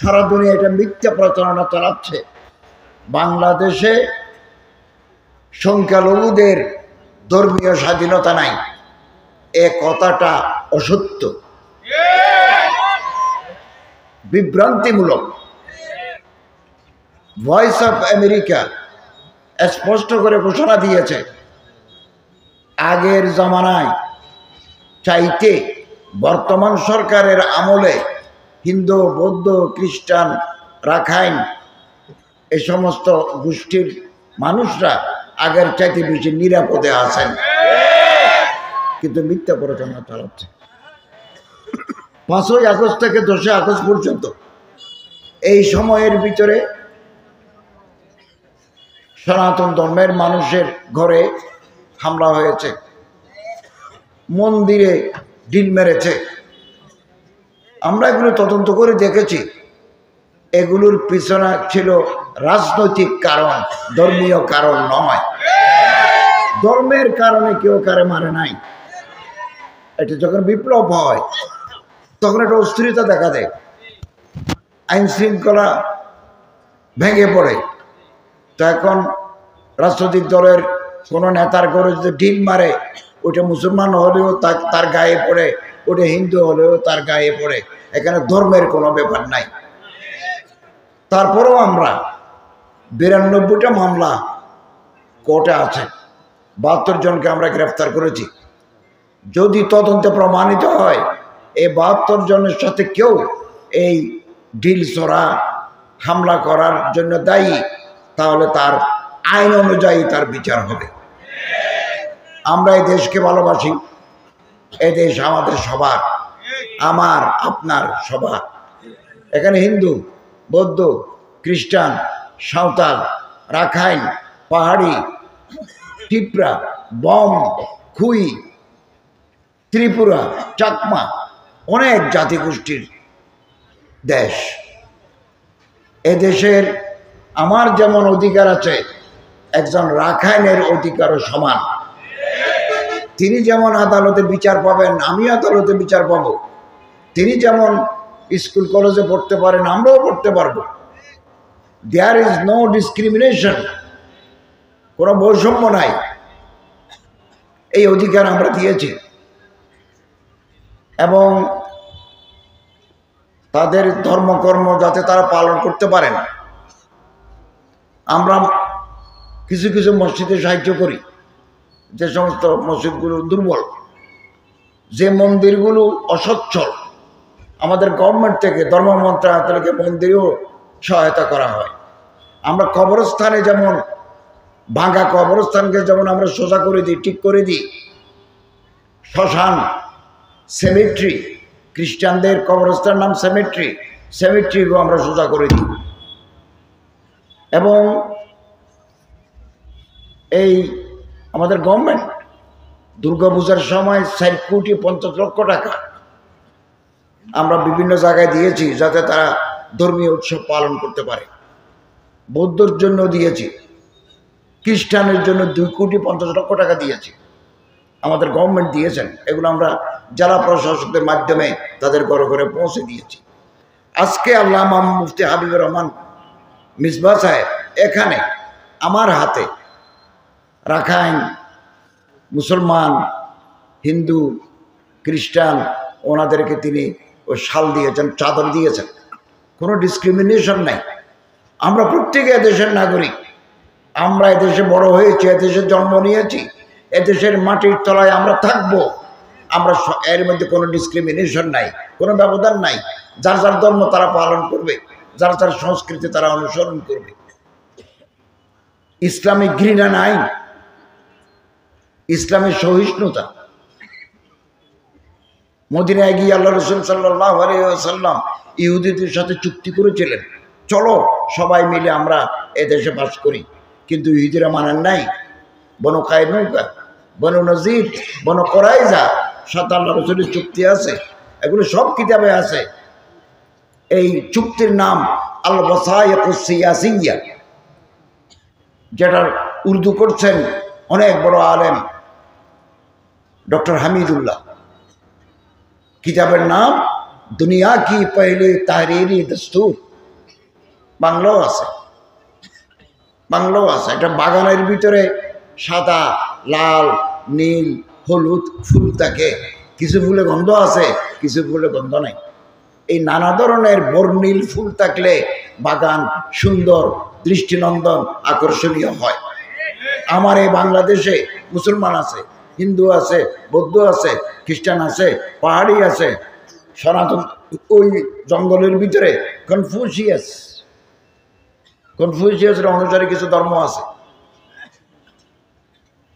সারা দুনিয়া এটা মিথ্যা প্রচারণা চালাচ্ছে। বাংলাদেশে সংখ্যালঘুদের ধর্মীয় স্বাধীনতা নাই, এ কথাটা অসত্য, বিভ্রান্তিমূলক। ভয়েস অফ আমেরিকা স্পষ্ট করে ঘোষণা দিয়েছে, আগের জামানায় চাইতে বর্তমান সরকারের আমলে হিন্দু, বৌদ্ধ, খ্রিস্টান, রাখাইন এই সমস্ত গোষ্ঠীর মানুষরা আগের চাইতে বেশি নিরাপদে আছেন, কিন্তু মিথ্যা প্রচারণা চালাচ্ছে। 5ই আগস্ট থেকে 10ই আগস্ট পর্যন্ত এই সময়ের ভিতরে সনাতন ধর্মের মানুষের ঘরে হামলা হয়েছে, মন্দিরে ঢিল মেরেছে। আমরা এগুলো তদন্ত করে দেখেছি, এগুলোর পিছনে ছিল রাজনৈতিক কারণ, ধর্মীয় কারণ নয়। ধর্মের কারণে কেউ কারে মারে নাই। এটা যখন বিপ্লব হয় তখন একটা অস্থিরতা দেখা দেয়, আইন শৃঙ্খলা ভেঙে পড়ে। তো এখন রাজনৈতিক দলের কোনো নেতার ঘরে যদি ঢিল মারে, ওটা মুসলমান হলেও তার গায়ে পড়ে, ওটা হিন্দু হলেও তার গায়ে পড়ে। এখানে ধর্মের কোনো ব্যাপার নাই। তারপরেও আমরা 92টা মামলা কোর্টে আছে, 72 জনকে আমরা গ্রেফতার করেছি। যদি তদন্তে প্রমাণিত হয় এই 72 জনের সাথে কেউ এই ঢিল ছোড়া হামলা করার জন্য দায়ী, তাহলে তার আইন অনুযায়ী তার বিচার হবে। আমরা এই দেশকে ভালোবাসি, এই দেশ আমাদের সবার, আমার আপনার সবার। এখানে হিন্দু, বৌদ্ধ, খ্রিস্টান, সাঁওতাল, রাখাইন, পাহাড়ি, টিপরা, বম, খুই, ত্রিপুরা, চাকমা, অনেক জাতিগোষ্ঠীর দেশ। এদেশের আমার যেমন অধিকার আছে, একজন রাখাইনের অধিকারও সমান। তিনি যেমন আদালতে বিচার পাবেন, আমি আদালতে বিচার পাব। তিনি যেমন স্কুল কলেজে পড়তে পারেন, আমরাও পড়তে পারবো। দেয়ার ইজ নো ডিসক্রিমিনেশন, কোনো বৈষম্য নাই। এই অধিকার আমরা দিয়েছি এবং তাদের ধর্মকর্ম যাতে তারা পালন করতে পারেন। আমরা কিছু কিছু মসজিদে সাহায্য করি, যে সমস্ত মসজিদগুলো দুর্বল, যে মন্দিরগুলো অসচ্ছল, আমাদের গভর্নমেন্ট থেকে, ধর্ম মন্ত্রণালয় থেকে মন্দিরেও সহায়তা করা হয়। আমরা কবরস্থানে যেমন ভাঙা কবরস্থানকে যেমন আমরা সোজা করে দিই, ঠিক করে দিই, শ্মশান, সেমেট্রি, খ্রিস্টানদের কবরস্থান নাম সেমেট্রি, সেমেট্রিকেও আমরা সোজা করে দিই। এবং এই আমাদের গভর্নমেন্ট দুর্গাপূজার সময় 4,50,00,000 টাকা আমরা বিভিন্ন জায়গায় দিয়েছি, যাতে তারা ধর্মীয় উৎসব পালন করতে পারে। বৌদ্ধর জন্য দিয়েছি, খ্রিস্টানের জন্য 2,50,00,000 টাকা দিয়েছি, আমাদের গভর্নমেন্ট দিয়েছেন। এগুলো আমরা জেলা প্রশাসকদের মাধ্যমে তাদের ঘরে ঘরে পৌঁছে দিয়েছি। আজকে আল্লামা মুফতি হাবিবুর রহমান মিসবাহ সাহেব এখানে আমার হাতে রাখাইন, মুসলমান, হিন্দু, খ্রিস্টান ওনাদেরকে তিনি ওই শাল দিয়েছেন, চাদর দিয়েছেন। কোনো ডিসক্রিমিনেশন নাই। আমরা প্রত্যেকে এদেশের নাগরিক, আমরা এদেশে বড় হয়েছি, এদেশে জন্ম নিয়েছি, এদেশের মাটির তলায় আমরা থাকবো। আমরা এর মধ্যে কোনো ডিসক্রিমিনেশন নাই, কোনো ব্যবধান নাই। যার যার ধর্ম তারা পালন করবে, যার যার সংস্কৃতি তারা অনুসরণ করবে। ইসলামিক ঘৃণা নাই, ইসলামের সহিষ্ণুতা। মদিনায় গিয়ে আল্লাহ রাসূল সাল্লাল্লাহু আলাইহি ওয়াসাল্লাম ইহুদিদের সাথে চুক্তি করেছিলেন, চলো সবাই মিলে আমরা এদেশে বাস করি, কিন্তু ইহুদিরা মানেন নাই। বনু কায়নুকা, বনু নজির, বনু কোরাইজা সাথে আল্লাহ রাসূলের চুক্তি আছে, এগুলো সব কিতাবে আছে। এই চুক্তির নাম আল ওয়াসায়াকুস সিয়াসিয়্যা, যেটার উর্দু করছেন অনেক বড় আলেম ডক্টর হামিদুল্লাহ। কিতাবের নাম দুনিয়া কি পহলে তাহরিরি দস্তুর। বাংলাও আছে, বাংলাও আছে। একটা বাগানের ভিতরে সাদা, লাল, নীল, হলুদ ফুল থাকে। কিছু ফুলে গন্ধ আছে, কিছু ফুলে গন্ধ নাই। এই নানা ধরনের বর্ণিল ফুল থাকলে বাগান সুন্দর, দৃষ্টিনন্দন, আকর্ষণীয় হয়। আমার এই বাংলাদেশে মুসলমান আছে, হিন্দু আছে, বৌদ্ধ আছে, খ্রিস্টান আছে, পাহাড়ি আছে, সনাতন ওই জঙ্গলের ভিতরে কনফুসিয়াসের অনুসারে কিছু ধর্ম আছে।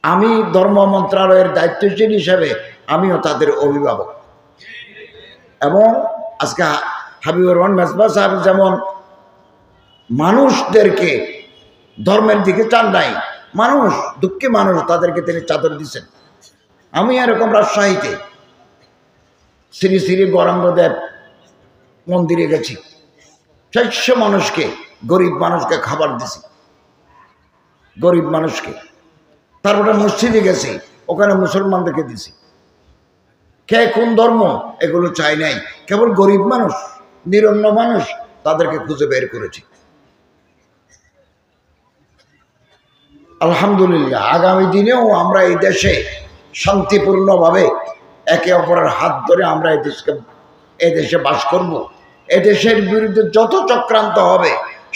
আমি ধর্ম মন্ত্রণালয়ের দায়িত্বশীল হিসাবে আমিও তাদের অভিভাবক। এবং আজকে হাবিবুর রহমান মেজবা সাহেব যেমন মানুষদেরকে ধর্মের দিকে টান নাই, মানুষ দুঃখী মানুষ, তাদেরকে তিনি চাদর দিচ্ছেন। আমি এরকম রাজশাহীতে শ্রী শ্রী গৌরাঙ্গদেব মন্দিরে গেছি, 400 মানুষকে, গরিব মানুষকে খাবার দিছি, গরিব মানুষকে। তারপরে মসজিদে গেছি, ওখানে মুসলমানদেরকে দিছি। কে কোন ধর্ম এগুলো চাই নাই, কেবল গরিব মানুষ, নিরন্ন মানুষ, তাদেরকে খুঁজে বের করেছি। আলহামদুলিল্লাহ, আগামী দিনেও আমরা এই দেশে শান্তিপূর্ণভাবে একে অপরের হাত ধরে আমরা এই দেশে বাস করব। এদেশের বিরুদ্ধে যত চক্রান্ত হবে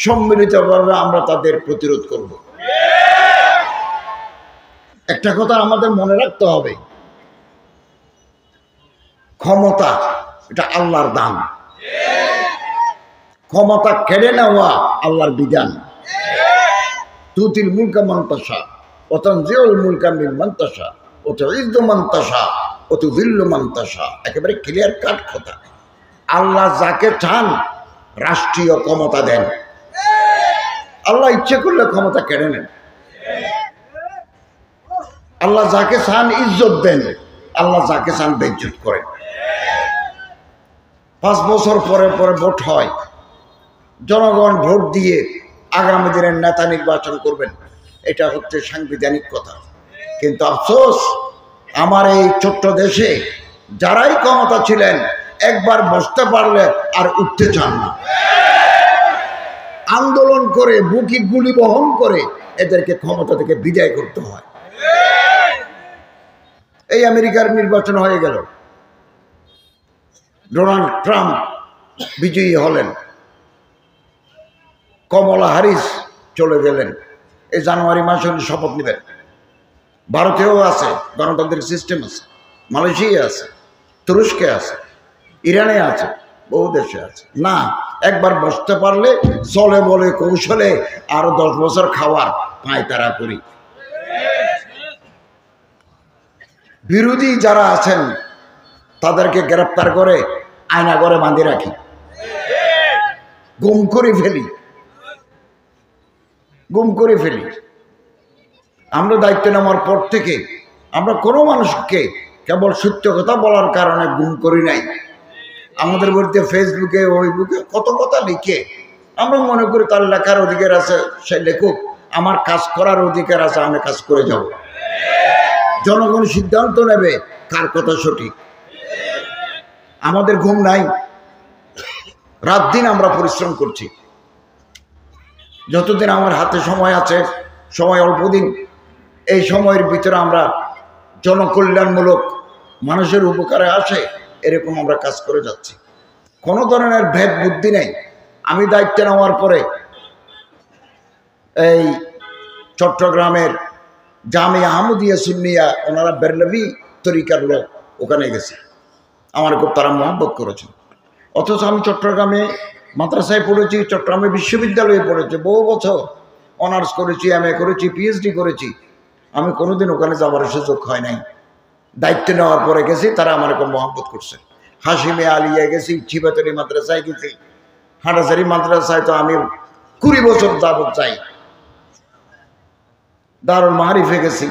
সম্মিলিতভাবে আমরা তাদের প্রতিরোধ করব। একটা কথা আমাদের মনে রাখতে হবে, ক্ষমতা এটা আল্লাহর দান, ক্ষমতা কেড়ে নেওয়া আল্লাহর বিধান। তুতিল মুলকা মান তাশা ওয়া তানজিউল মুলকা মিম্মান তাশা ওয়া তুইজ্জু মান তাশা ওয়া তুযিল্লু মান তাশা। একেবারে ক্লিয়ার কাট কথা। আল্লাহ যাকে চান রাষ্ট্রীয় ক্ষমতা দেন, আল্লাহ ইচ্ছে করলে ক্ষমতা কেড়ে নেন। আল্লাহ যাকে চান ইজ্জত দেন, আল্লাহ যাকে চান বেইজ্জত করেন। 5 বছর পরে পরে ভোট হয়, জনগণ ভোট দিয়ে আগামী দিনের নেতা নির্বাচন করবেন, এটা হচ্ছে সাংবিধানিক কথা। কিন্তু আফসোস, আমার এই ছোট্ট দেশে যারাই ক্ষমতা ছিলেন একবার বসতে পারলে আর উঠতে চান না। আন্দোলন করে, বুকি গুলি বহন করে এদেরকে ক্ষমতা থেকে বিদায় করতে হয়। এই আমেরিকার নির্বাচন হয়ে গেল, ডোনাল্ড ট্রাম্প বিজয়ী হলেন, কমলা হ্যারিস চলে গেলেন। এই জানুয়ারি মাসে উনি শপথ নেবেন। ভারতেও আছে, গণতান্ত্রিক সিস্টেম আছে, মালয়েশিয়া আছে, তুরস্কে আছে, ইরানে আছে, বহু দেশে আছে। না, একবার বসতে পারলে চলে বলে কৌশলে আরো 10 বছর খাওয়ার পায়তারা করি। বিরোধী যারা আছেন তাদেরকে গ্রেপ্তার করে আয়না ঘরে বাঁধে রাখি, গুম করে ফেলি, গুম করে ফেলি। আমরা দায়িত্ব নেওয়ার পর থেকে আমরা কোনো মানুষকে কেবল সত্য কথা বলার কারণে গুম করি নাই। আমাদের বিরুদ্ধে ফেসবুকে, ওইবুকে কত কথা লিখে আমরা মনে করি তার লেখার অধিকার আছে, সে লেখুক, আমার কাজ করার অধিকার আছে, আমি কাজ করে যাব। জনগণ সিদ্ধান্ত নেবে কার কথা সঠিক। আমাদের ঘুম নাই, রাত দিন আমরা পরিশ্রম করছি। যতদিন আমার হাতে সময় আছে, সময় অল্প দিন, এই সময়ের ভিতরে আমরা জনকল্যাণমূলক, মানুষের উপকারে আসে এরকম আমরা কাজ করে যাচ্ছি। কোনো ধরনের ভেদ বুদ্ধি নেই। আমি দায়িত্ব নেওয়ার পরে এই চট্টগ্রামের জামিয়া আহমদিয়া সুন্নিয়া, ওনারা বেরলভি তরিকার লোক, ওখানে গেছে, আমার খুব তারা মহব্বত করেছে। অথচ আমি চট্টগ্রামে মাদ্রাসায় পড়েছি, চট্টগ্রামে বিশ্ববিদ্যালয়ে পড়েছি, বহু বছর অনার্স করেছি, MA করেছি, PhD করেছি। আমি কোনোদিন ওখানে যাওয়ার সুযোগ হয় নাই। দায়িত্ব নেওয়ার পরে গেছি, তারা আমার খুব মহব্বত করছে। হাশিমে আলিয়া গেছি, ছিবাতরি মাদ্রাসায় গেছি, হাটাজারি মাদ্রাসায় তো আমি 20 বছর যাবত যাই। দারুল মারিফে গেছি।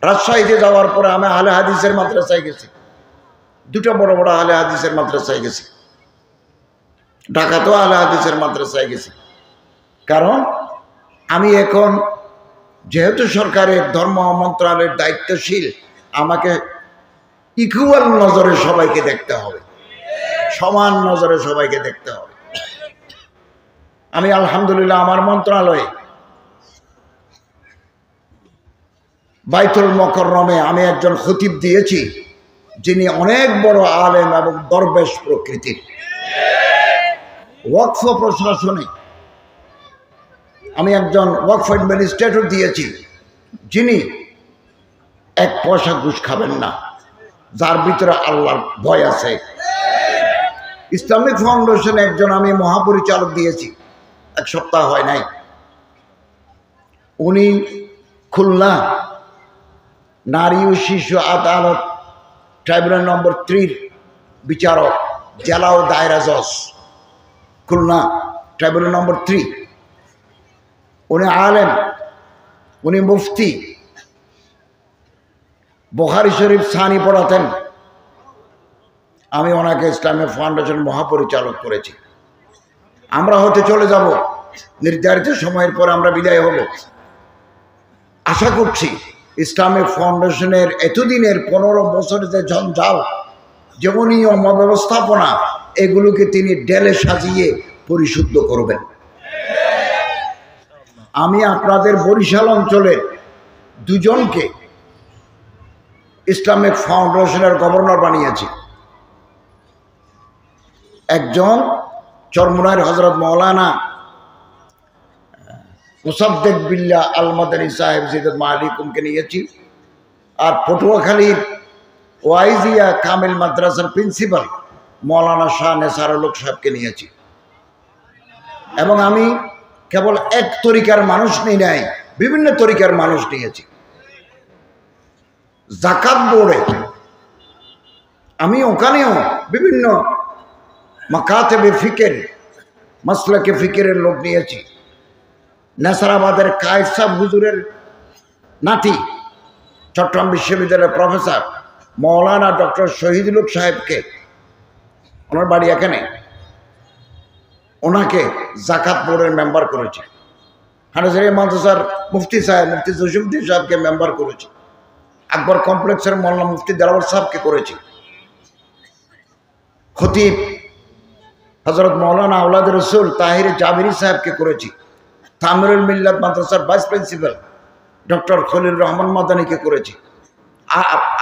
রাজশাহীতে যাওয়ার পরে আমি আহলে হাদিসের মাদ্রাসায় গেছি, 2টা বড় বড় আহলে হাদিসের মাদ্রাসায় গেছি। ঢাকাতেও আহলে হাদিসের মাদ্রাসায় গেছি। কারণ আমি এখন যেহেতু সরকারের ধর্ম মন্ত্রণালয়ের দায়িত্বশীল, আমাকে ইকুয়াল নজরে সবাইকে দেখতে হবে, সমান নজরে সবাইকে দেখতে হবে। আমি আলহামদুলিল্লাহ আমার মন্ত্রণালয়ে বাইতুল মুকাররমে আমি একজন খতিব দিয়েছি যিনি অনেক বড় আলেম এবং দরবেশ প্রকৃতির। ওয়াকফ প্রশাসনে আমি একজন ওয়াকফ অ্যাডমিনিস্ট্রেটর দিয়েছি যিনি এক পয়সা ঘুষ খাবেন না, যার ভিতরে আল্লাহর ভয় আছে। ইসলামিক ফাউন্ডেশনে একজন আমি মহাপরিচালক দিয়েছি, এক সপ্তাহ হয় নাই। উনি খুলনা নারী ও শিশু আদালত ট্রাইব্যুনাল নম্বর 3 বিচারক, জেলা ও দায়রা জজ, খুলনা ট্রাইব্যুনাল নম্বর 3। উনি আলেম, উনি মুফতি, বুখারী শরীফ সানি পড়াতেন। আমি ওনাকে ইসলামিক ফাউন্ডেশন মহাপরিচালক করেছি। আমরা হতে চলে যাব, নির্ধারিত সময়ের পর আমরা বিদায় হব। আশা করছি ইসলামিক ফাউন্ডেশনের এতদিনের 15 বছরের যে জঞ্জাল, যেমনই অব্যবস্থাপনা, এগুলোকে তিনি ঢেলে সাজিয়ে পরিশুদ্ধ করবেন। আমি আপনাদের বরিশাল অঞ্চলের 2 জনকে ইসলামিক ফাউন্ডেশনের গভর্নর বানিয়েছি। একজন চরমুনার হযরত মাওলানা মুসাদ্দেক বিল্লাহ আল মাদানী সাহেব জিদত মালিকুমকে নিয়েছি, আর পটুয়াখালীর ওয়াইজিয়া কামিল মাদ্রাসার প্রিন্সিপাল মাওলানা শাহ নেসারুল হক সাহেবকে নিয়েছি। এবং আমি কেবল এক তরিকার মানুষ নিই নাই, বিভিন্ন তরিকার মানুষ নিয়েছি। যাকাত বোর্ডে আমি ওখানেও বিভিন্ন মাকাতেবে ফিকের, মাসলাকে ফিকেরের লোক নিয়েছি। নেসারাবাদের কায়েদ সাহেব হুজুরের নাতি, চট্টগ্রাম বিশ্ববিদ্যালয়ের প্রফেসর মৌলানা ডক্টর শহীদুল হক সাহেবকে, ওনার বাড়ি এখানে, ওনাকে জাকাত বোর্ডের মেম্বার করেছি। হানাজারিয়া মাদ্রাসার মুফতি সাহেব, মুফতি জসিমউদ্দিন সাহেবকে মেম্বার করেছি। আকবর কমপ্লেক্সের মোল্লা মুফতি দেলাওয়ার সাহেবকে করেছি। খতিব হযরত মাওলানা আওলাদ রসুল তাহির জাবিরি সাহেবকে করেছি। তামিরুল মিল্লাত মাদ্রাসার vice principal doctor Khalil Rahman মাদানীকে করেছি।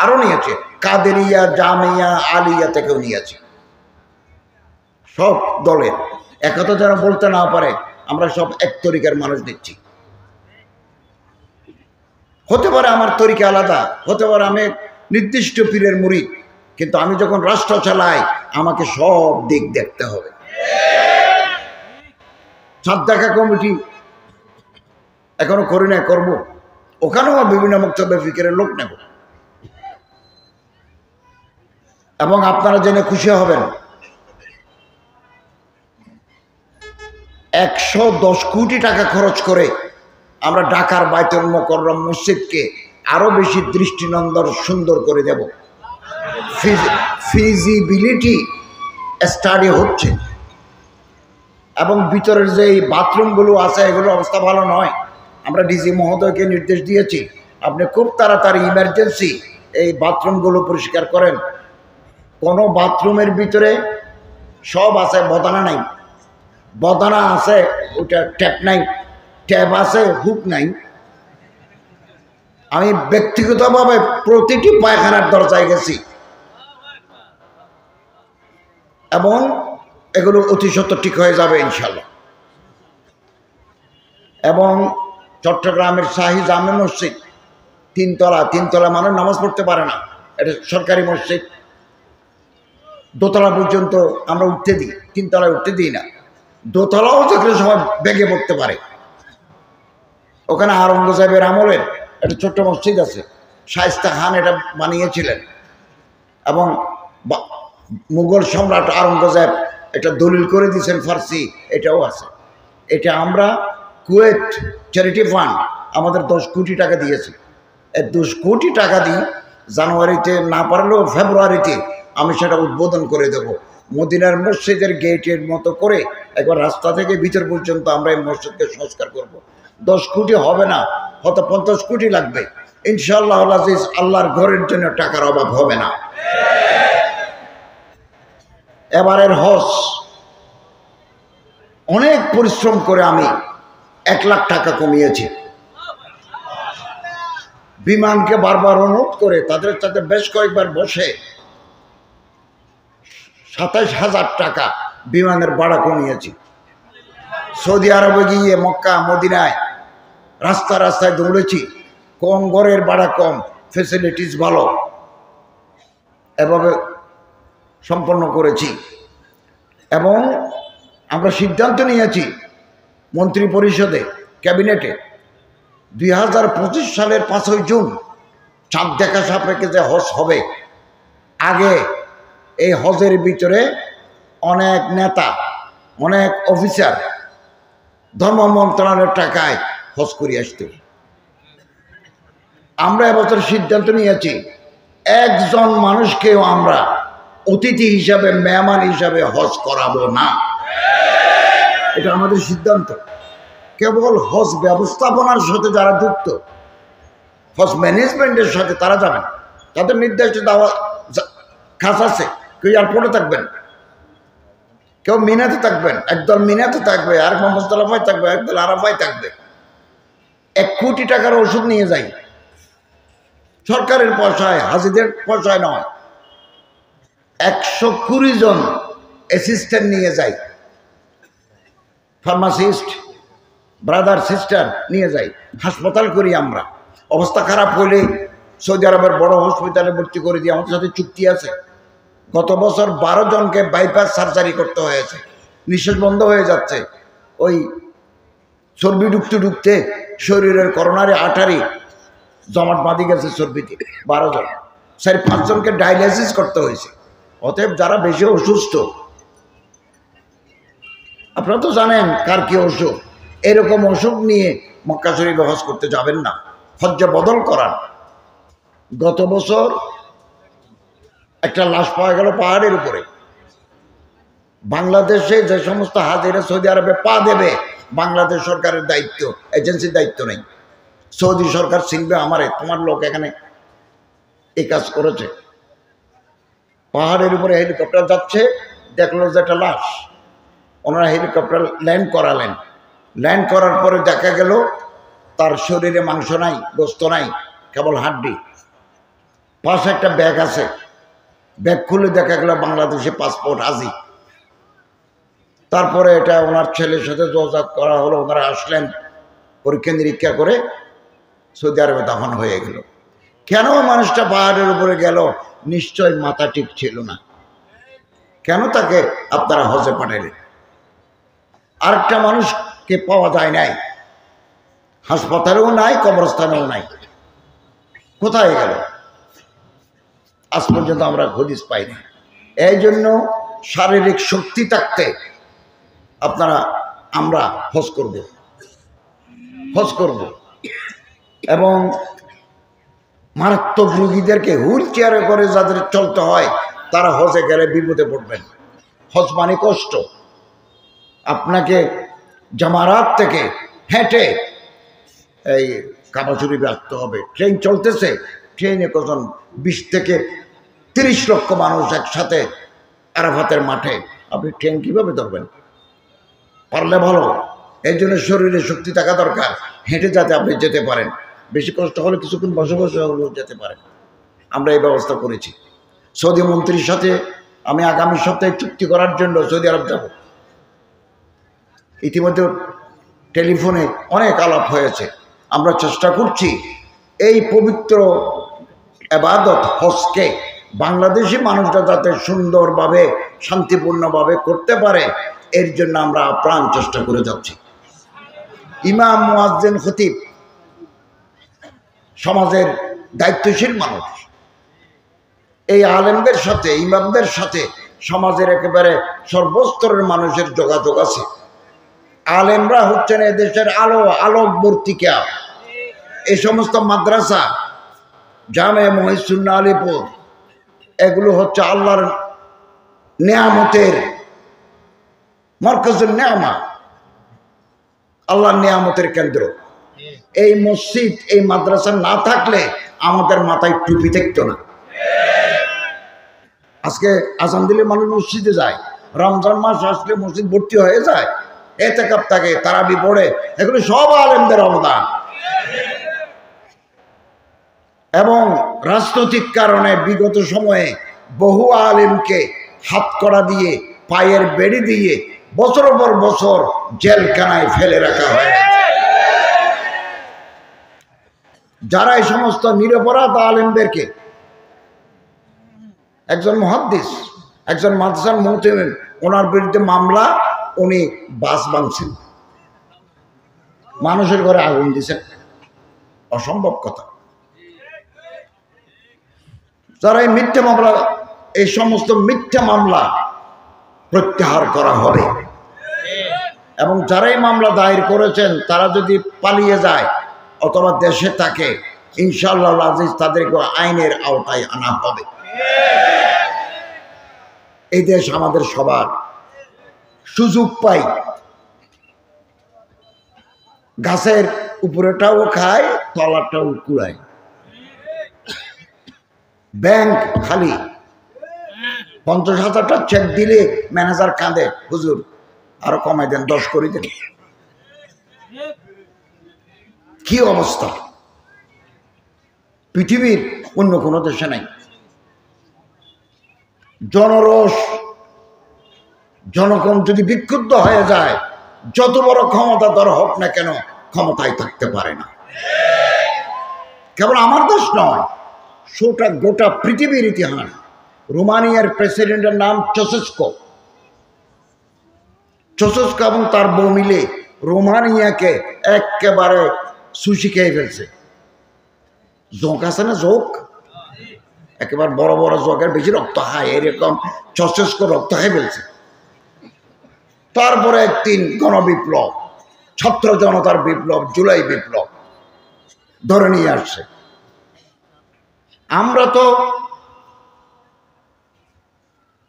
আরও নিয়েছে, কাদেরিয়া, জামিয়া, আলিয়া থেকেও নিয়েছি। সব দলের একথা যেন বলতে না পারে আমরা সব এক তরিকার মানুষ দিচ্ছি। হতে পারে আমার তরিকা আলাদা, হতে পারে আমি নির্দিষ্ট পীরের মুরিদ, কিন্তু আমি যখন রাষ্ট্র চালাই আমাকে সব দিক দেখতে হবে। সাদ্দাকা কমিটি এখনো করি না, করবো। ওখানেও বিভিন্ন মক্তবে ফিকিরের লোক নেব। এবং আপনারা জেনে খুশি হবেন, 110 কোটি টাকা খরচ করে আমরা ঢাকার বাইতুল মুকাররম মসজিদকে আরো বেশি দৃষ্টিনন্দন সুন্দর করে দেব। ফিজিবিলিটি স্টাডি হচ্ছে, এবং ভিতরের যে বাথরুমগুলো আছে এগুলোর অবস্থা ভালো নয়। আমরা ডিসি মহোদয়কে নির্দেশ দিয়েছি, আপনি খুব তাড়াতাড়ি ইমার্জেন্সি এই বাথরুমগুলো পরিষ্কার করেন। কোনো বাথরুমের ভিতরে সব আছে, বদানা নাই, বদানা আছে ওটা ট্যাপ নাই, ট্যাপ আছে হুক নাই। আমি ব্যক্তিগতভাবে প্রতিটি পায়খানার দরজায় গেছি এবং এগুলো অতি সত্ত্বর ঠিক হয়ে যাবে ইনশাল্লাহ। এবং চট্টগ্রামের শাহী জামে মসজিদ 3 তলা, 3 তলা মানুষ নামাজ পড়তে পারে না, এটা সরকারি মসজিদ। 2 তলা পর্যন্ত আমরা উঠতে দিই, 3 তলায় উঠতে দিই না। 2 তলাও থাকলে সময় বেগে পড়তে পারে। ওখানে আওরঙ্গজেবের আমলের একটা ছোট্ট মসজিদ আছে, শায়েস্তা খান এটা বানিয়েছিলেন, এবং মুঘল সম্রাট আওরঙ্গজেব এটা দলিল করে দিয়েছেন, ফার্সি এটাও আছে। এটা আমরা কুয়েত চ্যারিটি ফান্ড আমাদের 10 কোটি টাকা দিয়েছে। এই 10 কোটি টাকা দিয়ে জানুয়ারিতে না পারলেও ফেব্রুয়ারিতে আমি সেটা উদ্বোধন করে দেব। মদিনার মসজিদের গেটের মতো করে একবার রাস্তা থেকে ভিতর পর্যন্ত আমরা এই মসজিদকে সংস্কার করব। 10 কোটি হবে না, হয়তো 50 কোটি লাগবে। ইনশাআল্লাহ আজিজ, আল্লাহর ঘরের জন্য টাকার অভাব হবে না। এবারের হজ অনেক পরিশ্রম করে আমি 1 লাখ টাকা কমিয়েছি। বিমানকে বারবার অনুরোধ করে তাদের সাথে বেশ কয়েকবার বসে 27,000 টাকা বিমানের ভাড়া কমিয়েছি। সৌদি আরবে গিয়ে মক্কা মদিনায় রাস্তায় রাস্তায় দৌড়েছি, কম ঘরের ভাড়া কম, ফেসিলিটিস ভালো, এভাবে সম্পন্ন করেছি। এবং আমরা সিদ্ধান্ত নিয়েছি মন্ত্রী পরিষদে, ক্যাবিনেটে 2025 সালের 5ই জুন চাঁদ দেখা সাপেক্ষে যে হজ হবে, আগে এই হজের ভিতরে অনেক নেতা, অনেক অফিসার ধর্ম মন্ত্রণালয়ের টাকায় হজ করে আসতে। আমরা এবছর সিদ্ধান্ত নিয়েছি একজন মানুষকেও আমরা অতিথি হিসাবে, মেহমান হিসাবে হজ করাবো না। এটা আমাদের সিদ্ধান্ত। কেবল হজ ব্যবস্থাপনার সাথে যারা যুক্ত, হজ ম্যানেজমেন্টের সাথে তারা যাবেন, তাদের নির্দিষ্ট দেওয়া কাজ আছে। কেউ এয়ারপোর্টে থাকবেন, কেউ মিনাতে থাকবেন, একদল মিনাতে থাকবে, আর মুজদালিফায় থাকবে, একদল আরাফায় থাকবে। 1 কোটি টাকার ওষুধ নিয়ে যাই, সরকারের পয়সায়, হাজিদের পয়সায় নয়। 120 জন অ্যাসিস্ট্যান্ট নিয়ে যাই, ফার্মাসিস্ট, ব্রাদার সিস্টার নিয়ে যাই, হাসপাতাল করি আমরা। অবস্থা খারাপ হলে সৌদি আরবের বড় হসপিটালে ভর্তি করে দিই, আমাদের সাথে চুক্তি আছে। গত বছর 12 জনকে বাইপাস সার্জারি করতে হয়েছে, নিঃশ্বাস বন্ধ হয়ে যাচ্ছে। ওই চর্বি ঢুকতে ঢুকতে শরীরের করোনারি আটারি জমাট বাঁধি গেছে চর্বিতে। 12 জন, 4-5 জনকে ডায়ালাইসিস করতে হয়েছে। অতএব যারা বেশি অসুস্থ, আপনারা তো জানেন কার কি অসুখ, এরকম অসুখ নিয়ে মক্কা শরীফে হজ করতে যাবেন না, হজ্জে বদল করান। গত বছর একটা লাশ পাওয়া গেল পাহাড়ের উপরে। বাংলাদেশে যে সমস্ত হাজিরা সৌদি আরবে পা দেবে, বাংলাদেশ সরকারের দায়িত্ব, এজেন্সির দায়িত্ব নেই। সৌদি সরকার চিনবে আমারে, তোমার লোক এখানে এই কাজ করেছে। পাহাড়ের উপরে হেলিকপ্টার যাচ্ছে, দেখলো যে একটা লাশ। ওনারা হেলিকপ্টার ল্যান্ড করালেন। ল্যান্ড করার পরে দেখা গেল তার শরীরে মাংস নাই, গোস্ত নাই, কেবল হাড্ডি। পাশে একটা ব্যাগ আছে, ব্যাগ খুলে দেখা গেল বাংলাদেশে পাসপোর্ট হাজি। তারপরে এটা ওনার ছেলের সাথে যোগাযোগ করা হলো, ওনারা আসলেন, পরীক্ষা নিরীক্ষা করে সৌদি আরবে দাফন হয়ে গেল। কেন মানুষটা পাহাড়ের উপরে গেল? নিশ্চয় মাথা ঠিক ছিল না। কেন তাকে আপনারা হজে পাঠালেন? আরেকটা মানুষকে পাওয়া যায় নাই, হাসপাতালেও নাই, কবরস্থানেও নাই। কোথায় গেল? আজ পর্যন্ত আমরা হদিস পাইনি। এই জন্য শারীরিক শক্তি থাকতে আমরা হজ করব এবং মারাত্মক রোগীদেরকে হুইল চেয়ারে করে যাদের চলতে হয়, তারা হজে গেলে বিপদে পড়বেন। হজ মানে কষ্ট। আপনাকে জামারাত থেকে হেঁটে এই কাবা শরীফে আসতে হবে। ট্রেন চলতেছে, ট্রেনে কজন 20 থেকে 30 লক্ষ মানুষ একসাথে আরাফাতের মাঠে, আপনি ট্রেন কিভাবে ধরবেন? পারলে ভালো। এই জন্য শরীরে শক্তি থাকা দরকার, হেঁটে যাতে আপনি যেতে পারেন। বেশি কষ্ট হলে কিছুক্ষণ বসে বসে হলেও যেতে পারেন। আমরা এই ব্যবস্থা করেছি। সৌদি মন্ত্রীর সাথে আমি আগামী সপ্তাহে চুক্তি করার জন্য সৌদি আরব যাব। ইতিমধ্যে টেলিফোনে অনেক আলাপ হয়েছে। আমরা চেষ্টা করছি এই পবিত্র ইবাদত হজকে বাংলাদেশি মানুষরা যাতে সুন্দরভাবে, শান্তিপূর্ণভাবে করতে পারে, এর জন্য আমরা প্রাণ চেষ্টা করে যাচ্ছি। ইমাম, মুয়াজ্জিন, খতিব সমাজের দায়িত্বশীল মানুষ। এই আলেমদের সাথে, ইমামদের সাথে সমাজের একেবারে সর্বস্তরের মানুষের যোগাযোগ আছে। আলেমরা হচ্ছেন এদেশের আলোকবর্তিকা। এই সমস্ত মাদ্রাসা, জামে মহিসুন্নাহ আলিপুর, এগুলো হচ্ছে আল্লাহর নেয়ামতের মরকজুল নেয়ামা, আল্লাহর নেয়ামতের কেন্দ্র। এই মসজিদ, এই মাদ্রাসা না থাকলে আমাদের মাথায় টুপি থাকতো না। আজকে আজান দিলে মানুষ মসজিদে যায়, রমজান মাস আসলে মসজিদ ভর্তি হয়ে যায়। এতেকাব থাকে, তারাবি পড়ে, এগুলো সব আলেমদের অবদান। এবং রাজনৈতিক কারণে বিগত সময়ে বহু আলেমকে হাতকড়া দিয়ে, পায়ের বেড়ি দিয়ে বছর পর বছর জেলখানায় ফেলে রাখা হয়। যারা এই সমস্ত নিরপরাধ আলেমদেরকে, একজন মুহাদ্দিস, একজন মাদ্রাসার মুহতামিম, ওনার বিরুদ্ধে মামলা, উনি বাস ভাঙছেন, মানুষের ঘরে আগুন দিয়েছেন, অসম্ভব কথা। যারা এই মিথ্যা মামলা, এই সমস্ত মিথ্যা মামলা প্রত্যাহার করা হবে, এবং যারা এই মামলা দায়ের করেছেন তারা যদি পালিয়ে যায় অথবা দেশে থাকে, ইনশাআল্লাহ আজিজ তাদেরকে আইনের আওতায় আনা হবে। এই দেশ আমাদের সবার, সুযোগ পাই গাছের উপরেটাও খায়, তলাটাও কুড়ায়। ব্যাংক খালি, 50,000 টাকা চেক দিলে ম্যানেজার কাঁদে, হুজুর আরো কমাই দেন, 10 করে দেন। কি অবস্থা! পৃথিবীর অন্য কোনো দেশে নাই। জনরোষ, জনগণ যদি বিক্ষুব্ধ হয়ে যায়, যত বড় ক্ষমতাধর হোক না কেন, ক্ষমতায় থাকতে পারে না। কেবল আমার দেশ নয়, গোটা পৃথিবীর ইতিহাস। রোমানিয়ার প্রেসিডেন্টের নাম চাউশেস্কু এবং তার বউ মিলে রোমানিয়াকে একেবারে সুশি খেয়ে ফেলছে। জোঁক আছে না, জোঁক, একেবারে বড় বড় জোঁকের বেশি রক্ত খায়, এরকম চাউশেস্কু রক্ত খেয়ে ফেলছে। তারপরে একদিন গণবিপ্লব, ছাত্র জনতার বিপ্লব, জুলাই বিপ্লব ধরে নিয়ে আসছে। আমরা তো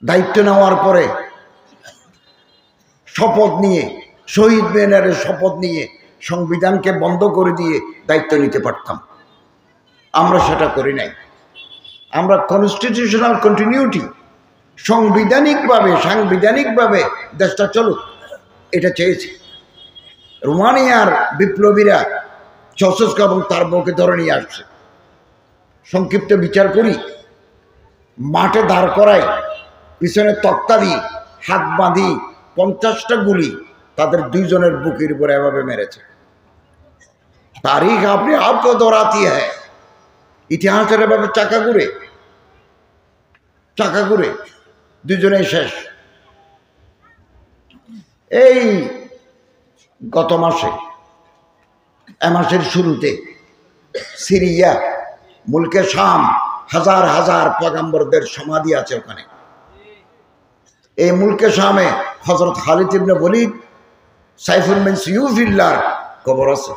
দায়িত্ব নেওয়ার পরে শপথ নিয়ে, শহীদ মিনারের শপথ নিয়ে সংবিধানকে বন্ধ করে দিয়ে দায়িত্ব নিতে পারতাম, আমরা সেটা করি নাই। আমরা কনস্টিটিউশনাল কন্টিনিউটি, সাংবিধানিকভাবে দেশটা চলুক, এটা চেয়েছি। রোমানিয়ার বিপ্লবীরা চাউশেস্কু এবং তার বউকে ধরে নিয়ে আসছে। সংক্ষিপ্ত বিচার করি, মাঠে দাঁড় করাই, পিছনে তক্তা দিই, হাত বাঁধি, 50টা গুলি তাদের দুইজনের বুকের উপরে এভাবে মেরেছে। তারিখ আপনি আপকে দৌড়াতি হ্যাঁ, ইতিহাসের এভাবে চাকা ঘুরে দুজনেই শেষ। এই গত মাসে, এ মাসের শুরুতে সিরিয়া, মুলকে শাম, হাজার হাজার পয়গম্বরদের সমাধি আছে ওখানে। এই মুলকে শামে হযরত খালিদ ইবনে ওয়ালিদ, সাইফুল মিন সিয়ুফিল্লাহর কবর আছে,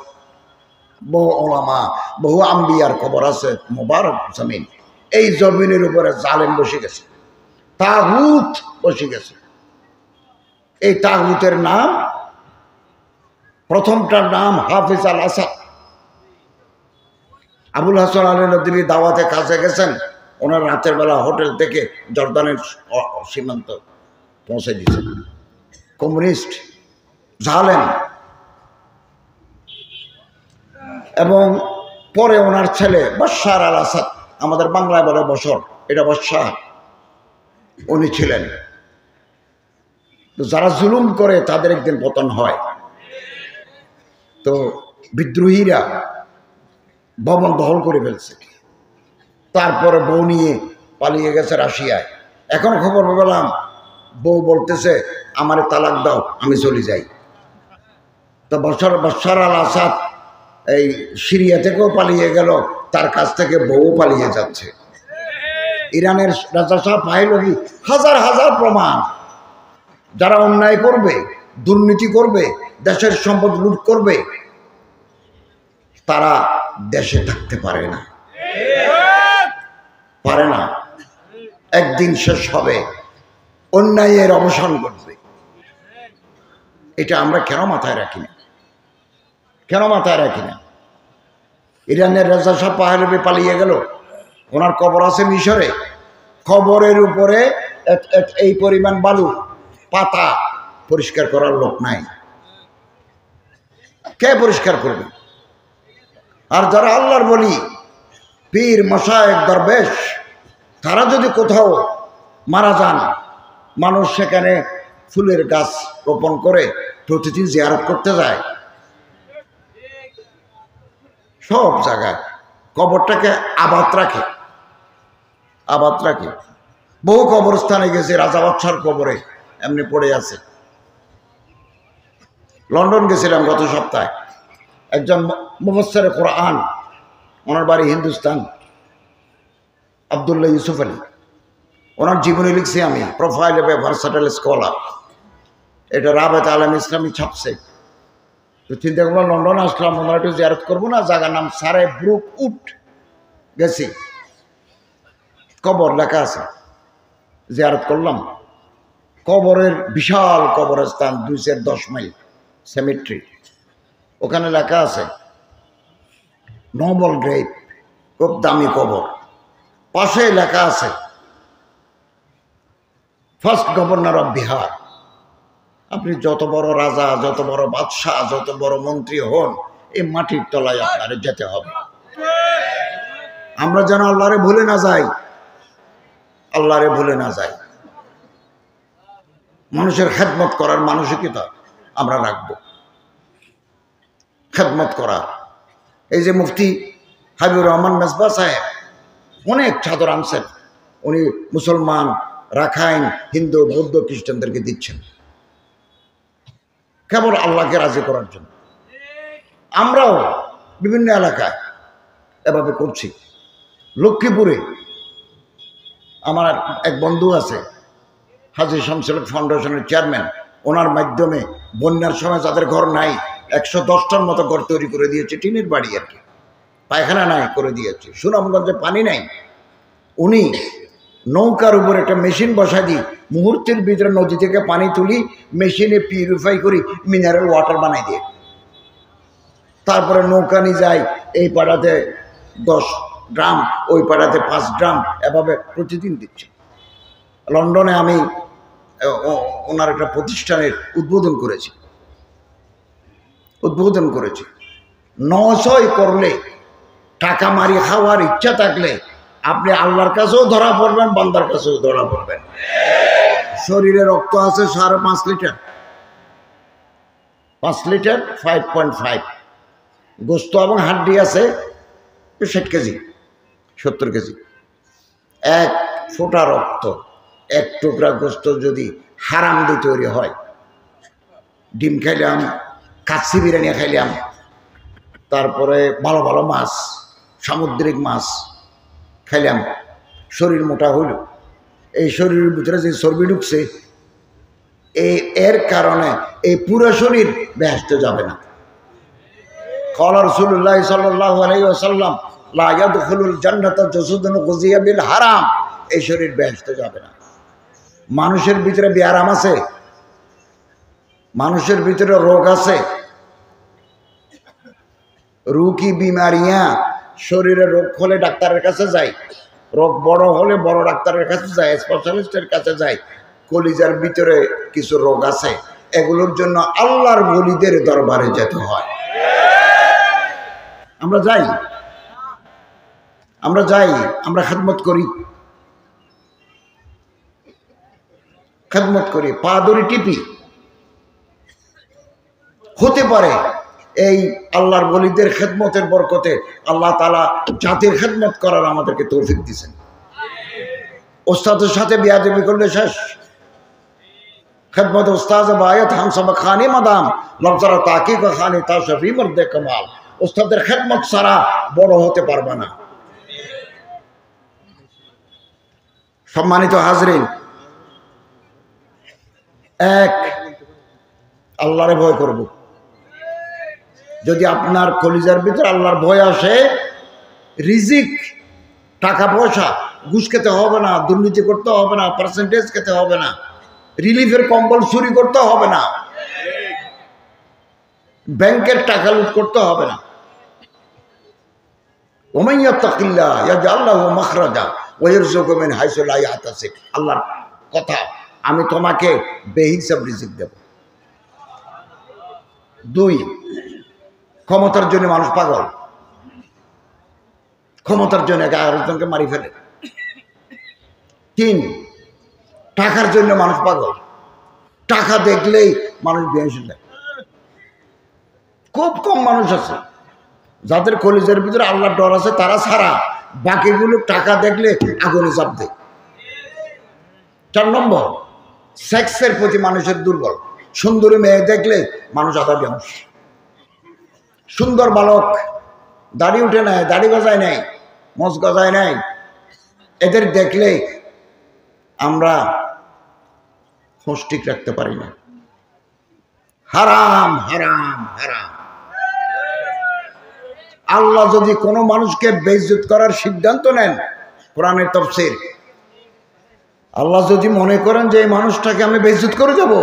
বহু ওলামা, বহু আম্বিয়ার কবর আছে। মুবারক জমিন, এই জমিনের উপরে জালেম বসে গেছে, তাগুত বসে গেছে। এই তাগুতের নাম, প্রথমটার নাম হাফিজ আল আসাদ। আবুল হাসান আলী নদভী দাওয়াতে কাছে গেছেন, ওনার রাতের বেলা হোটেল থেকে জর্দানের সীমান্ত পৌঁছে দিয়েছেন। কমিউনিস্ট, জালেম। এবং পরে ওনার ছেলে বাশার আল আসাদ, আমাদের বাংলায় বলে বশর, এটা বাশার, উনি ছিলেন। তো যারা জুলুম করে তাদের একদিন পতন হয়। তো বিদ্রোহীরা ভবন দখল করে ফেলছে, তারপরে বউ নিয়ে পালিয়ে গেছে রাশিয়ায়। এখন খবর পেলাম বউ বলতেছে, আমারে তালাক দাও, আমি চলে যাই। তো বাশার আল আসাদ এই সিরিয়া থেকেও পালিয়ে গেল, তার কাছ থেকে বউ পালিয়ে যাচ্ছে। ইরানের রাজা শাহ পাহলভি, হাজার হাজার প্রমাণ। যারা অন্যায় করবে, দুর্নীতি করবে, দেশের সম্পদ লুট করবে, তারা দেশে থাকতে পারে না। একদিন শেষ হবে, অন্যায়ের অবসান ঘটবে। এটা আমরা কেন মাথায় রাখি না? ইরানের রাজা শাহ পাহলভি পালিয়ে গেল, ওনার কবর আছে মিশরে। কবরের উপরে এই পরিমাণ বালু, পাতা পরিষ্কার করার লোক নাই। কে পরিষ্কার করবে? আর যারা আল্লাহর বলি, পীর মশায়েখ দরবেশ, তারা যদি কোথাও মারা যান, মানুষ সেখানে ফুলের গাছ রোপণ করে প্রতিদিন জিয়ারত করতে যায়। সব জায়গায় কবরটাকে আবাদ রাখে, আবাদ রাখে। বহু কবরস্থানে গেছে, রাজা বাদশার কবরে এমনি পড়ে আছে। লন্ডন গেছিলাম গত সপ্তাহে, একজন মুফাসসিরে কোরআন, ওনার বাড়ি হিন্দুস্তান, আব্দুল্লাহ ইউসুফ আলী, ওনার জীবনী লিখছি আমি, profile of A versatile scholar. এটা রাবেত আলম ইসলামী ছাপছে। তো চিন্তা করলাম লন্ডন আসলাম, ওনার একটু জিয়ারত করবো না। জায়গার নাম সারে ব্রুক উড, গেছি, কবর লেখা আছে, জিয়ারত করলাম। কবরের বিশাল কবরস্থান, 210 মাইল সেমিট্রি। ওখানে লেখা আছে নোবেল গ্রেভ, খুব দামি কবর। পাশে লেখা আছে ফার্স্ট গভর্নর অফ বিহার। আপনি যত বড় রাজা, যত বড় বাদশাহ, যত বড় মন্ত্রী হন, এই মাটির তলায় আপনার যেতে হবে। আমরা যেন আল্লাহরে ভুলে না যাই, আল্লাহরে ভুলে না যাই। মানুষের খেদমত করার মানসিকতা আমরা রাখবো, খেদমত করা। এই যে মুফতি হাবিবুর রহমান মেজবা সাহেব অনেক চাদর আনছেন, উনি মুসলমান, রাখাইন, হিন্দু, বৌদ্ধ, খ্রিস্টানদেরকে দিচ্ছেন কেবল আল্লাহকে রাজি করার জন্য। আমরাও বিভিন্ন এলাকায় এভাবে করছি। লক্ষ্মীপুরে আমার এক বন্ধু আছে, হাজী শামসুল হক ফাউন্ডেশনের চেয়ারম্যান। ওনার মাধ্যমে বন্যার সময় যাদের ঘর নাই, 110টার মতো ঘর তৈরি করে দিয়েছে, টিনের বাড়ি আর কি, পায়খানা নাই করে দিয়েছে। সুনামগঞ্জে পানি নাই, উনি নৌকার উপর একটা মেশিন বসাই দিই, মুহূর্তের ভিতরে নদী থেকে পানি তুলি, মেশিনে পিউরিফাই করি, মিনারেল ওয়াটার বানাই দিয়ে। তারপরে নৌকা নিয়ে যায়, এই পাড়াতে 10 ড্রাম, ওই পাড়াতে 5 ড্রাম, এভাবে প্রতিদিন দিচ্ছে। লন্ডনে আমি ওনার একটা প্রতিষ্ঠানের উদ্বোধন করেছি। 900 করলে, টাকা মারি খাওয়ার ইচ্ছা থাকলে আপনি আল্লাহর কাছেও ধরা পড়বেন, বান্দার কাছেও ধরা পড়বেন। শরীরে রক্ত আছে 5.5 লিটার, 5 লিটার 5.5, গোস্ত এবং হাড্ডি আছে 60 কেজি 70 কেজি। 1 ফোঁটা রক্ত, 1 টুকরা গোস্ত যদি হারাম দিয়ে তৈরি হয়, ডিম খাইলাম, কাচ্চি বিরিয়ানি খাইলাম, তারপরে ভালো ভালো মাছ, সামুদ্রিক মাছ খাইলাম, শরীর মোটা হইল। এই শরীরের ভিতরে যে চর্বি ঢুকছে, এর কারণে এই পুরো শরীর বেহেশতে যাবে না। ক্বালা রাসূলুল্লাহ সাল্লাল্লাহু আলাইহি ওয়াসাল্লাম, লা ইয়াদখুলুল জান্নাতা জাসাদুন গুযিয়া বিল হারাম। এই শরীর বেহেশতে যাবে না। মানুষের ভিতরে ব্যারাম আছে, মানুষের ভিতরে রোগ আছে, রুকি বিমারিয়া। শরীরে রোগ হলে ডাক্তারের কাছে যায়, রোগ বড় হলে বড় ডাক্তারের কাছে যায়, স্পেশালিস্টের কাছে যায়। কলিজার ভিতরে কিছু রোগ আছে, এগুলোর জন্য আল্লাহর ওলিদের দরবারে যেতে হয়। আমরা যাই, আমরা খেদমত করি, পা ধরে টিপি। হতে পারে এই আল্লাহর ওলিদের খেদমতের বরকতে আল্লাহ তাআলা জাতির খেদমত করার আমাদেরকে তৌফিক দিয়েছেন। ওস্তাদের সাথে বিয়াদবি করলে শেষ। খেদমত ওস্তাদ বায়াত হামসব খানি মাদাম লফজারা তাকিক খানি তা শফি মর্দে কামাল। ওস্তাদের খেদমত ছাড়া বড় হতে পারবে না। সম্মানিত হাজরিন, এক, আল্লাহরে ভয় করব। যদি আপনার কলিজার ভিতরে আল্লাহর ভয় আসে, রিজিক, টাকা পয়সা, ঘুষ খেতে হবে না, দুর্নীতি করতে হবে না, পার্সেন্টেজ খেতে হবে না, রিলিফের কম্বল চুরি করতে হবে না, ব্যাংকের টাকা লুট করতে হবে না। ওমান ইয়াত্তাকিল্লাহ ইয়াজআল লাহু মাখরাজা ওয়া ইয়ারযুকহু মিন হাইসু লা ইয়াহতাসিব। আল্লাহর কথা, আমি তোমাকে বেহিসাব রিজিক দেব। 2, ক্ষমতার জন্য মানুষ পাগল, ক্ষমতার জন্য একে আরেকজনকে মারি ফেলে। 3, টাকার জন্য মানুষ পাগল, টাকা দেখলেই মানুষ বেহুশ যায়। খুব কম মানুষ আছে যাদের কলিজার ভিতরে আল্লাহর ডর আছে, তারা ছাড়া বাকিগুলো টাকা দেখলে আগুনে চাপ দেয়। 4 নম্বর, সেক্সের প্রতি মানুষের দুর্বল। সুন্দরী মেয়ে দেখলে মানুষ আধা বেহুশ। সুন্দর বালক, দাড়ি উঠে নেয়, দাড়ি গজায় নেয়, মোচ গজায় নেয়, এদের দেখলে আমরা হোশ ঠিক রাখতে পারি না। হারাম হারাম হারাম। আল্লাহ যদি কোনো মানুষকে বেইজ্জত করার সিদ্ধান্ত নেন, কোরআনের তাফসীর, আল্লাহ যদি মনে করেন যে এই মানুষটাকে আমি বেইজ্জত করে দেব,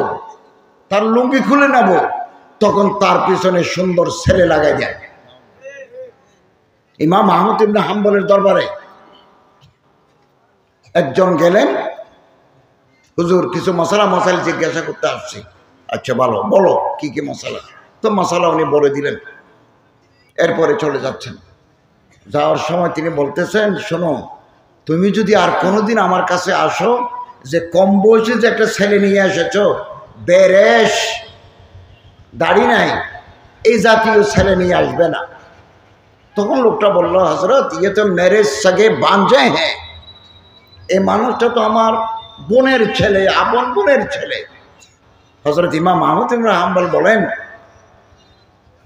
তার লুঙ্গি খুলে নেব, তখন তার পিছনে সুন্দর ছেলে লাগাই দেয়। ইমাম আহমদ ইবনে হাম্বলের দরবারে একজন গেলেন, হুজুর কিছু মাসাইল জিজ্ঞাসা করতে আসছি। আচ্ছা ভালো, বলো কি কি মশালা। তো মশালা উনি বলে দিলেন, এরপরে চলে যাচ্ছেন। যাওয়ার সময় তিনি বলতেছেন, শোনো, তুমি যদি আর কোনোদিন আমার কাছে আসো, যে কম বয়সে যে একটা ছেলে নিয়ে এসেছো, বেরেশ, দাড়ি নাই, এই জাতীয় ছেলে নিয়ে আসবে না। তখন লোকটা বলল, হজরত ইয়ে তো মেরে সগে বাঞ্জে হ্যাঁ, এই মানুষটা তো আমার বোনের ছেলে, আপন বোনের ছেলে। হজরত ইমাম আহমদ ইবনে হাম্বল বলেন,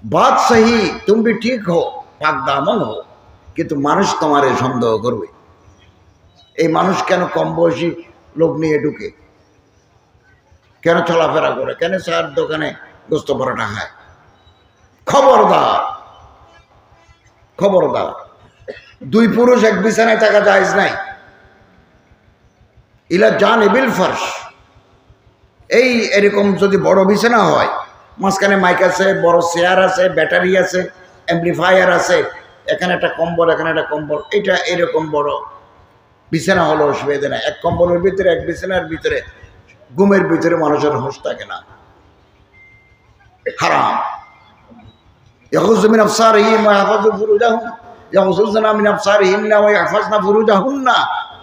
বাত সহি, তুম ভি ঠিক হো, পাক দামন হো, কিন্তু মানুষ তোমারে সন্দেহ করবে। এই মানুষ কেন কম বয়সী লোক নিয়ে ঢুকে, কেন চলাফেরা করে, কেন চার দোকানে গোস্ত পরোটা খায়? খবরদার খবরদার, 2 পুরুষ এক বিছানায় থাকা জায়েজ নাই। ইলা জানিবিল ফারশ, এই এরকম যদি বড় বিছানা হয়, মাঝখানে মাইক আছে, বড় চেয়ার আছে, ব্যাটারি আছে, অ্যাম্পলিফায়ার আছে, এখানে একটা কম্বল, এখানে একটা কম্বল, এটা এরকম বড় বিছানা হলো অসুবিধা না। এক কম্বলের ভিতরে, এক বিছানার ভিতরে, ঘুমের ভিতরে মানুষের হোশ থাকে না। হারাম। ইয়াগুযু মিন আবসারিহিম ওয়া ইয়াহফাযু ফুরুজাহুম, ইয়াগুযুনা মিন আবসারিহিম ওয়া ইয়াহফাযনা ফুরুজাহুন্না।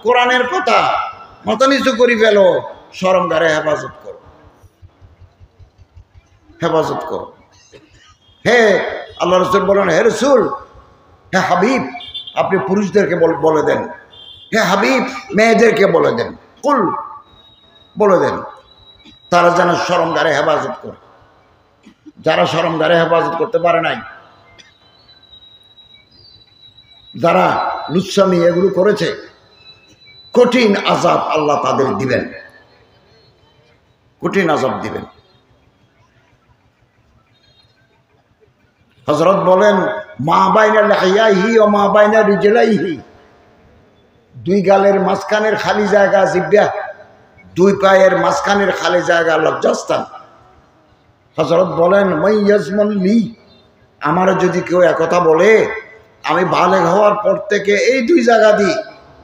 কোরআনের কথা, মাথা নিচু করে ফেলো, শরমগারে হেফাজত করো, হেফাজত করো। হে আল্লাহ রাসূল বলেন, হে রাসূল, হে হাবিব, আপনি পুরুষদেরকে বলে দেন, হে হাবিব মেয়েদেরকে বলে দেন, কুল বলে দেন, তারা যেন শরমগারে হেফাজত করে। যারা শরমগারে হেফাজত করতে পারে নাই, যারা লুচ্ছামি এগুলো করেছে, কঠিন আযাব আল্লাহ তাদের দিবেন, কঠিন আযাব দিবেন। হযরত বলেন, মা বাইনা লাহিয়াহি ও মা বাইনা রিজলাইহি, 2 গালের মাঝখানের খালি জায়গা জিহ্বা, 2 পায়ের মাঝখানের খালি জায়গা লজ্জাস্থান। হযরত বলেন, মাইয়াজমান লি, আমার যদি কেউ একথা বলে, আমি বালেগ হওয়ার পর থেকে এই 2 জায়গা দিই,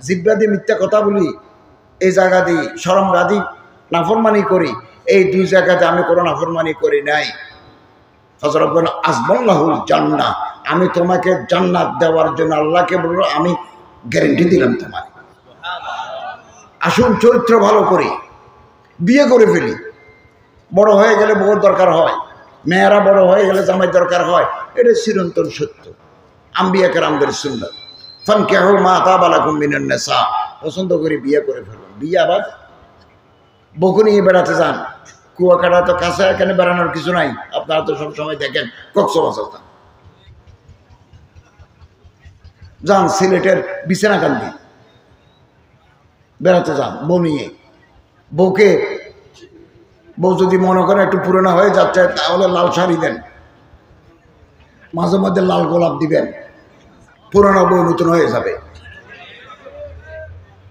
জিহ্বা দিয়ে মিথ্যা কথা বলি, এই জায়গা দিই শরম গাদি নাফরমানি করি, এই 2 জায়গাতে আমি কোনো নাফরমানি করি নাই। হযরত বলেন, আসবাল্লাহুল জান্নাহ, আমি তোমাকে জান্নাত দেওয়ার জন্য আল্লাহকে বলল, আমি গ্যারান্টি দিলাম তোমার। আসুন চরিত্র ভালো করি, বিয়ে করে ফেলি। বড় হয়ে গেলে বউর দরকার হয়, মেয়েরা বড় হয়ে গেলে জামাই দরকার হয়, এটা চিরন্তন সত্য, আম্বিয়া কেরামদের সুন্নাত। ফানকিহু মা তাবা লাকুম মিনান নিসা, পছন্দ করে বিয়ে করে ফেলুন। বিয়ে আবার বউকে নিয়ে বেড়াতে যান, কুয়াকাটা তো কাছে, এখানে বেড়ানোর কিছু নাই। আপনারা তো সবসময় দেখেন কক্সবাজার যান, সিলেটের বিছানাকান্দি বেড়াতে যান বউ নিয়ে। বউ যদি মনে করেন একটু পুরনো হয়ে যাচ্ছে, তাহলে লাল শাড়ি দেন, মাঝে মধ্যে লাল গোলাপ দিবেন, পুরনো বউ নতুন হয়ে যাবে।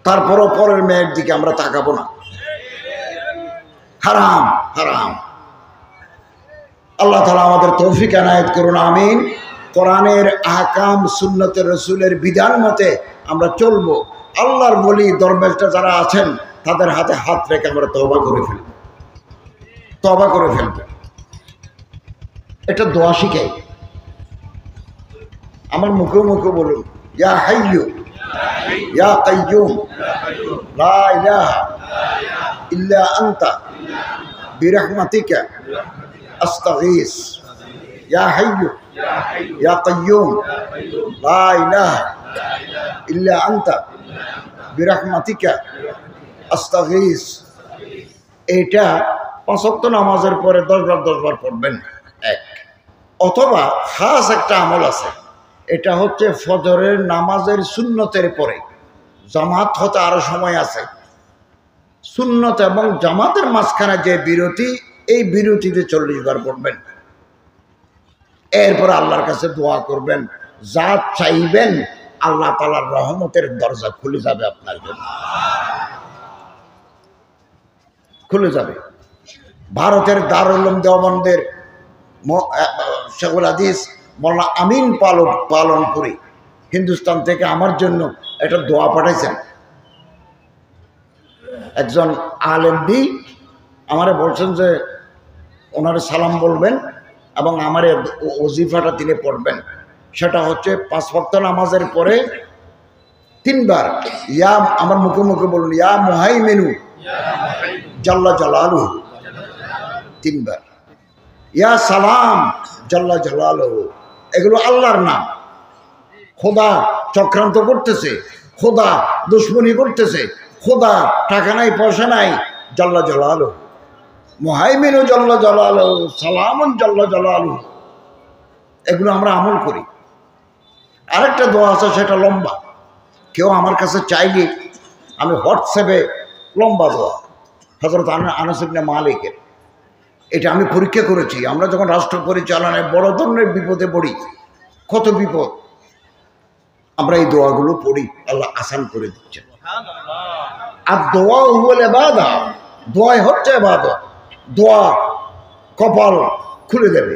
তারপরও পরের মেয়ের দিকে আমরা তাকাবো না। হারাম হারাম। আল্লাহ তাআলা আমাদের তৌফিক এনায়েত করুন, আমিন। কোরআনের আহকাম, সুন্নতের রাসূলের বিধান মতে আমরা চলবো। আল্লাহর ওলি দরবেশরা যারা আছেন, তাদের হাতে হাত রেখে আমরা তওবা করে ফেলব, তওবা করে ফেলব। এটা দোয়া শিখাই, আমার মুখে মুখে বলুন, ইয়া হাইয়ু ইয়া কাইয়ুম লা ইলাহা ইল্লা আনতা বিরহমাতিকা আস্তাগীস। ইয়া হাইয়ু ইয়া কাইয়ুম লা ইলাহা ইল্লা আনতা বিরহমাতিকা আস্তাগীস। এটা 5 ওয়াক্ত নামাজের পরে 10 বার পড়বেন এক। অথবা খাস একটা আমল আছে, এটা হচ্ছে ফজরের নামাজের সুন্নতের পরে, জামাত হতে আরো সময় আছে, সুন্নত এবং জামাতের মাঝখানে যে বিরতি, এই বিরতিতে 40 বার পড়বেন। এরপর আল্লাহর কাছে দোয়া করবেন, যা চাইবেন আল্লাহ তাআলার রহমতের দরজা খুলে যাবে, আপনার জন্য খুলে যাবে। ভারতের দারুল উলুম দেওবন্দের শেখুল হাদিস মওলানা আমিন পালনপুরি হিন্দুস্তান থেকে আমার জন্য একটা দোয়া পাঠাইছেন। একজন আলেম দি আমারে বলছেন যে ওনারে সালাম বলবেন এবং আমার ওজিফাটা তিনি পড়বেন। সেটা হচ্ছে 5 ওয়াক্ত নামাজের পরে 3 বার ইয়া, আমার মুখে মুখে বলুন, ইয়া মুহাইমিনু জাল্লা জালালুহু 3 বার, ইয়া সালাম জাল্লা জালালুহু। এগুলো আল্লাহর নাম। খোদা চক্রান্ত করতেছে, খোদা দুশ্মনী করতেছে, খোদা টাকা নাই পয়সা নাই, জাল্লা জালালুহু, মুহাইমিনু জাল্লা জালালুহু, সালামুন জাল্লা জালালুহু। এগুলো আমরা আমল করি। আরেকটা দোয়া আছে, সেটা লম্বা, কেউ আমার কাছে চাইলে আমি হোয়াটসঅ্যাপে লম্বা দোয়া, হযরত আনাস ইবনে মালিকের, এটা আমি পরীক্ষা করেছি। আমরা যখন রাষ্ট্র পরিচালনায় বড় ধরনের বিপদে পড়ি, কত বিপদ, আমরা এই দোয়াগুলো পড়ি, আল্লাহ আসান করে দিচ্ছেন। আর দোয়া হুয়াল ইবাদা, দোয়া হচ্ছে ইবাদত। দোয়া কপাল খুলে দেবে।